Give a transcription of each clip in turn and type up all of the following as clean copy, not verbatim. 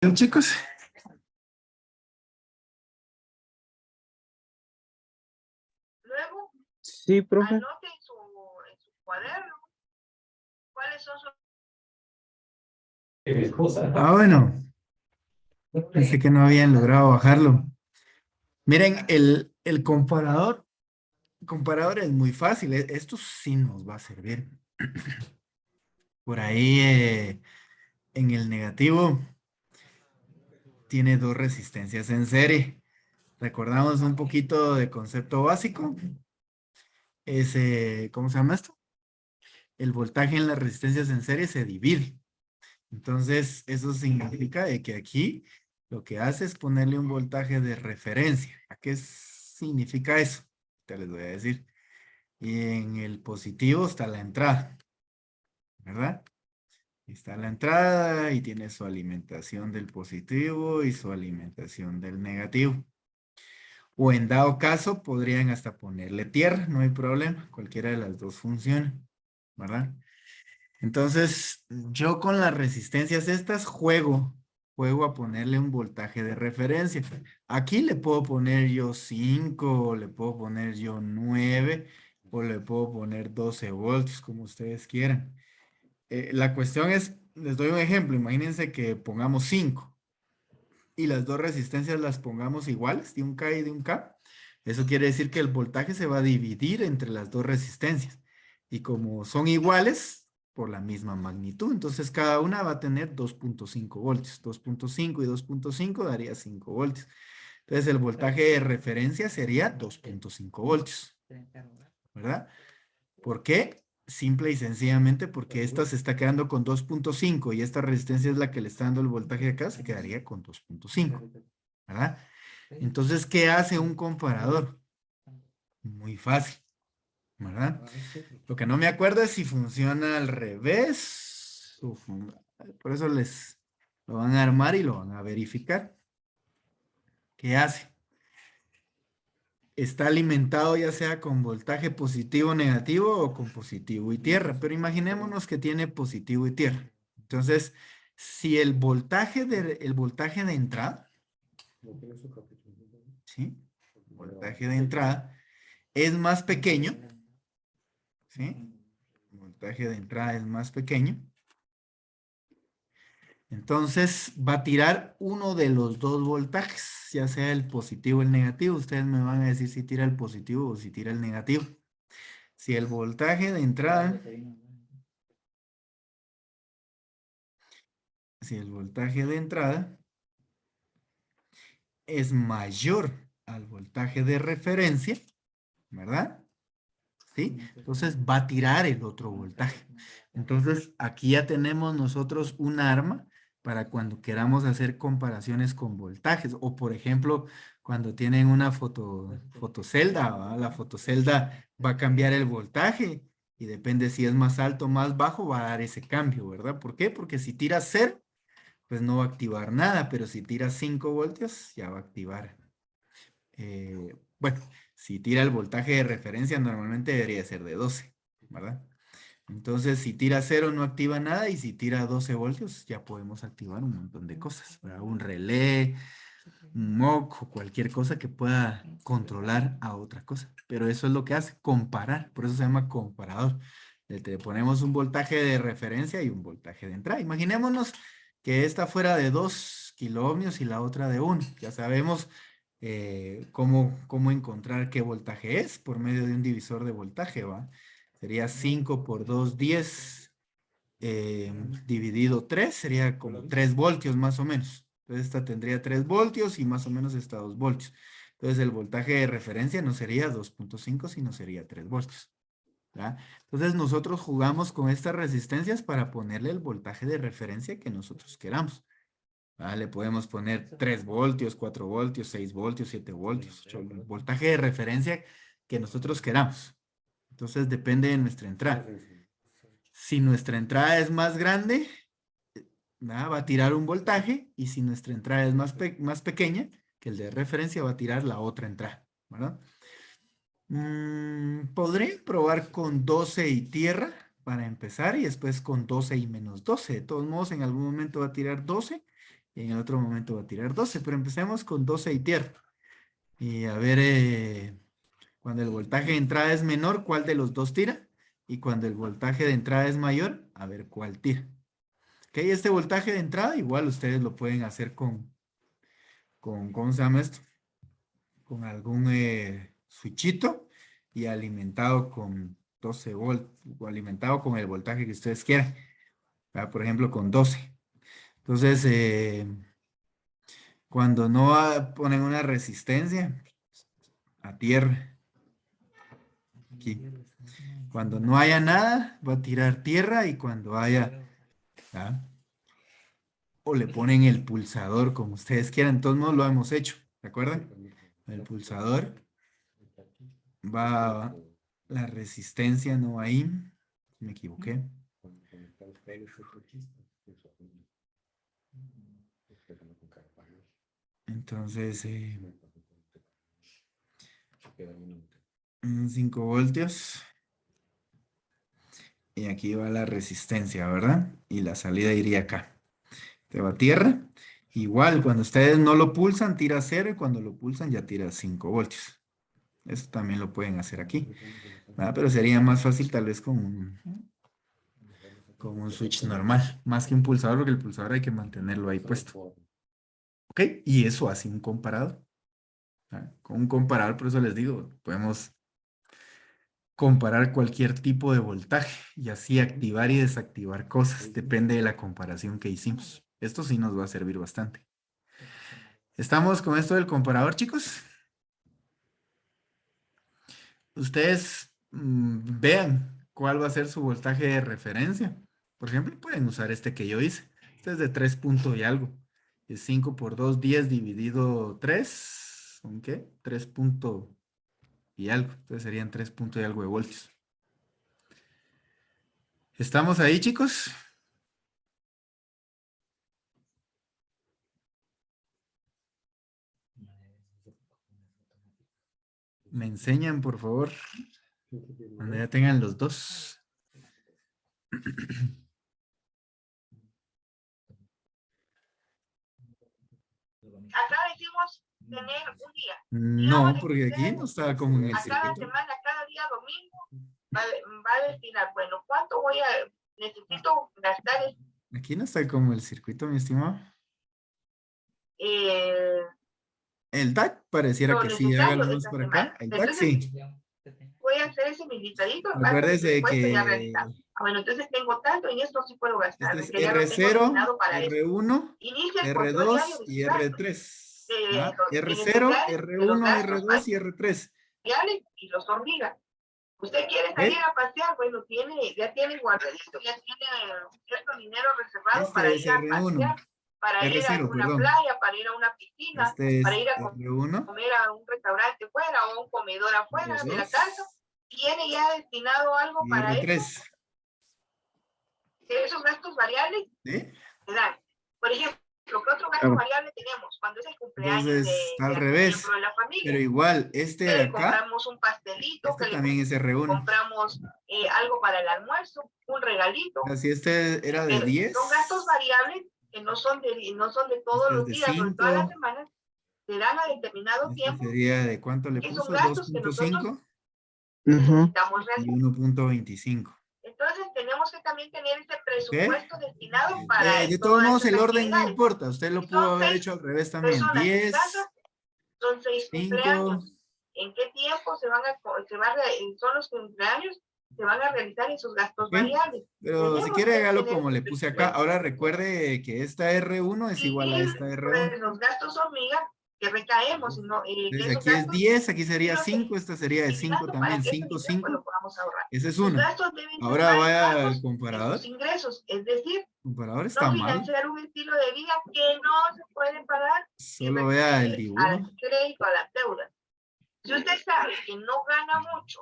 Bien, chicos. Luego, Sí, profe. anote en su cuaderno cuáles son sus... Bueno, pensé que no habían logrado bajarlo. Miren, el comparador es muy fácil. Esto sí nos va a servir. Por ahí, en el negativo, tiene dos resistencias en serie. Recordamos un poquito de concepto básico. ¿Cómo se llama esto? El voltaje en las resistencias en serie se divide. Entonces, eso significa de que aquí lo que hace es ponerle un voltaje de referencia. ¿A qué significa eso? Te les voy a decir. Y en el positivo está la entrada, ¿verdad? Está la entrada y tiene su alimentación del positivo y su alimentación del negativo. O en dado caso, podrían hasta ponerle tierra, no hay problema. Cualquiera de las dos funciona, ¿verdad? Entonces, yo con las resistencias estas juego a ponerle un voltaje de referencia. Aquí le puedo poner yo 5, o le puedo poner yo 9, o le puedo poner 12 voltios, como ustedes quieran. La cuestión es, les doy un ejemplo, imagínense que pongamos 5 y las dos resistencias las pongamos iguales, de un K y de un K. Eso quiere decir que el voltaje se va a dividir entre las dos resistencias. Y como son iguales, por la misma magnitud, entonces cada una va a tener 2.5 voltios. 2.5 y 2.5 daría 5 voltios. Entonces el voltaje de referencia sería 2.5 voltios, ¿verdad? ¿Por qué? Simple y sencillamente porque esta se está quedando con 2.5 y esta resistencia es la que le está dando el voltaje acá, se quedaría con 2.5, ¿verdad? Entonces, ¿qué hace un comparador? Muy fácil, ¿verdad? Lo que no me acuerdo es si funciona al revés. Por eso les lo van a armar y lo van a verificar. ¿Qué hace? Está alimentado ya sea con voltaje positivo o negativo o con positivo y tierra, pero imaginémonos que tiene positivo y tierra. Entonces, si el voltaje de entrada, ¿sí? Voltaje de entrada es más pequeño, ¿sí? El voltaje de entrada es más pequeño. Entonces va a tirar uno de los dos voltajes, ya sea el positivo o el negativo. Ustedes me van a decir si tira el positivo o si tira el negativo. Si el voltaje de entrada, si el voltaje de entrada es mayor al voltaje de referencia, ¿verdad? ¿Sí? Entonces va a tirar el otro voltaje. Entonces aquí ya tenemos nosotros un arma para cuando queramos hacer comparaciones con voltajes o por ejemplo cuando tienen una fotocelda, ¿va? La fotocelda va a cambiar el voltaje y depende si es más alto o más bajo va a dar ese cambio, ¿verdad? ¿Por qué? Porque si tira 0, pues no va a activar nada, pero si tira 5 voltios ya va a activar. Bueno, si tira el voltaje de referencia, normalmente debería ser de 12, ¿verdad? Entonces, si tira 0 no activa nada y si tira 12 voltios ya podemos activar un montón de cosas, ¿verdad? Un relé, un MOC o cualquier cosa que pueda controlar a otra cosa. Pero eso es lo que hace, comparar, por eso se llama comparador. Le ponemos un voltaje de referencia y un voltaje de entrada. Imaginémonos que esta fuera de 2 kiloohmios y la otra de 1. Ya sabemos cómo encontrar qué voltaje es por medio de un divisor de voltaje, ¿va? Sería 5 por 2, 10, dividido 3, sería como 3 voltios más o menos. Entonces esta tendría 3 voltios y más o menos esta 2 voltios. Entonces el voltaje de referencia no sería 2.5, sino sería 3 voltios. ¿Ya? Entonces nosotros jugamos con estas resistencias para ponerle el voltaje de referencia que nosotros queramos. Le podemos poner 3 voltios, 4 voltios, 6 voltios, 7 voltios, el voltaje de referencia que nosotros queramos. Entonces depende de nuestra entrada. Si nuestra entrada es más grande, va a tirar un voltaje y si nuestra entrada es más pequeña que el de referencia, va a tirar la otra entrada, ¿verdad? Podré probar con 12 y tierra para empezar y después con 12 y menos 12. De todos modos, en algún momento va a tirar 12 y en el otro momento va a tirar 12, pero empecemos con 12 y tierra. Y a ver, cuando el voltaje de entrada es menor, ¿cuál de los dos tira? Y cuando el voltaje de entrada es mayor, a ver cuál tira. Ok, este voltaje de entrada igual ustedes lo pueden hacer con ¿cómo se llama esto? Con algún switchito y alimentado con 12 volts o alimentado con el voltaje que ustedes quieran. ¿Verdad? Por ejemplo, con 12. Entonces, cuando no ponen una resistencia a tierra, aquí. Cuando no haya nada, va a tirar tierra y cuando haya, ¿ah? O le ponen el pulsador como ustedes quieran. De todos modos lo hemos hecho, ¿de acuerdo? El pulsador va, la resistencia no ahí, me equivoqué. Entonces, 5 voltios. Y aquí va la resistencia, ¿verdad? Y la salida iría acá. Te va a tierra. Igual, cuando ustedes no lo pulsan, tira 0 y cuando lo pulsan ya tira 5 voltios. Eso también lo pueden hacer aquí. ¿Verdad? Pero sería más fácil tal vez con un switch normal, más que un pulsador, porque el pulsador hay que mantenerlo ahí puesto. ¿Ok? Y eso hace un comparador. ¿Ah? Con un comparador, por eso les digo, podemos comparar cualquier tipo de voltaje y así activar y desactivar cosas. Depende de la comparación que hicimos. Esto sí nos va a servir bastante. ¿Estamos con esto del comparador, chicos? Ustedes vean cuál va a ser su voltaje de referencia. Por ejemplo, pueden usar este que yo hice. Este es de 3 puntos y algo. Es 5 por 2, 10 dividido 3. ¿Son qué? 3 puntos y algo. Entonces serían 3 puntos y algo de voltios. ¿Estamos ahí, chicos? Me enseñan, por favor, cuando ya tengan los dos. Acá decimos tener un día. Digamos No, de que porque aquí usted no está como en el a cada circuito. semana, cada día domingo, va a destinar, bueno, ¿cuánto necesito gastar? Aquí no está como el circuito, mi estimado. Eh, El DAC pareciera lo que sí, haga necesario luz esta por semana. acá. El DAC Entonces, sí. voy a hacer ese mi listadito en base a mi Acuérdese presupuesto ya que realizado. Ah, bueno, entonces tengo tanto y esto sí puedo este gastarme, es que ya lo tengo R0, destinado para esto. R1, Inicia el control diario R2 de y sus gastos, R3. de, ¿Ah? de R0, necesidades de los R1, gastos R2 y R3. variables y los hormigas. Usted quiere salir ¿Ok? a pasear, bueno, ya tiene guardadito, ya tiene cierto dinero reservado para Este es ir a R1, pasear, para ir a R0, alguna perdón. playa, para ir a una piscina, Este para es ir a R1, comer a un restaurante fuera o a un comedor afuera de la casa. R2 Tiene ya destinado algo y para eso. R3. Esos gastos variables ¿Sí? se dan. Por ejemplo, ¿qué otro gasto variable tenemos? Cuando es el cumpleaños Entonces está al de algún miembro revés. de la Pero familia. igual, este de acá, Compramos un pastelito, este que le también es R1. compramos algo para el almuerzo, un regalito. Si este era de Pero son gastos 10, variables que no son de todos este es los de días o de todas las 5. semanas, se dan a determinado Este tiempo, sería de cuánto le que son puso, gastos que nosotros 2.5 necesitamos y realizar. 1.25. Entonces tenemos que también tener ese ¿Ok? presupuesto destinado para De todos todas modos, esas el orden no actividades. importa. Usted Si lo pudo son haber 6 hecho al revés también. personas en casa, 10, son 6 5. cumpleaños. ¿En qué tiempo son los cumpleaños? Se van a realizar esos gastos ¿Ok? variables. Pero si Tenemos quiere, que hágalo tener como ese le puse acá. presupuesto. Ahora recuerde que esta R1 es igual a Y esta R1. pues, los gastos hormiga que recaemos, que Entonces esos aquí es gastos 10, aquí sí sería los 5, esta sería de 5 utilizando para también, que ese 5, dinero pues, lo 5. podamos ahorrar. Ese es Sus uno. gastos deben ser Ahora vaya al bajos en sus comparador. ingresos, es decir, El comparador no está mal. financiar un estilo de vida que no se puede pagar y Solo vea el recurrir dibujo. al crédito, a la deuda. Si usted sabe que no gana mucho,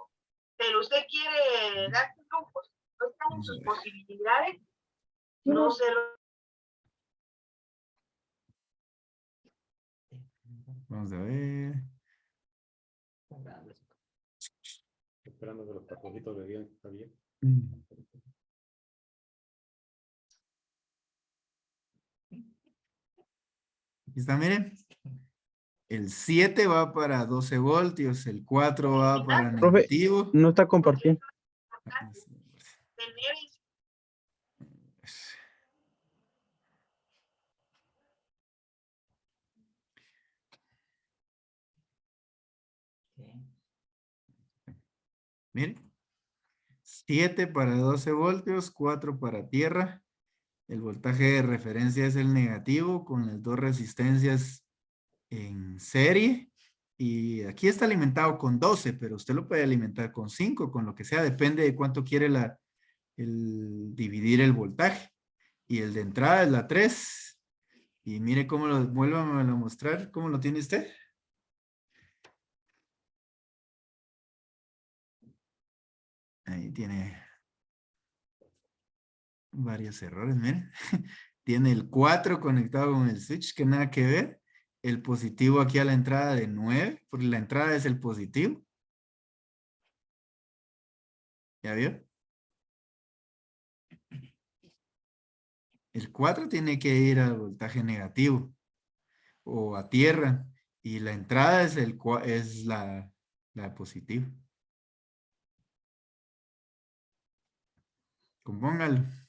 pero usted quiere darse lujos, no están en Vamos a sus ver. posibilidades, no se lo... Vamos a ver. Esperando que los patroncitos le digan que está bien. Aquí está, miren. El 7 va para 12 voltios, el 4 va para Profe, negativo. no está compartiendo. Tener Miren. 7 para 12 voltios, 4 para tierra. El voltaje de referencia es el negativo con las dos resistencias en serie. Y aquí está alimentado con 12, pero usted lo puede alimentar con 5, con lo que sea. Depende de cuánto quiere dividir el voltaje. Y el de entrada es la 3. Y mire cómo lo, vuélvame a mostrar. ¿Cómo lo tiene usted? Ahí tiene varios errores, miren. Tiene el 4 conectado con el switch, que nada que ver. El positivo aquí a la entrada de 9, porque la entrada es el positivo. ¿Ya vio? El 4 tiene que ir al voltaje negativo o a tierra. Y la entrada es la positiva. Compóngalo.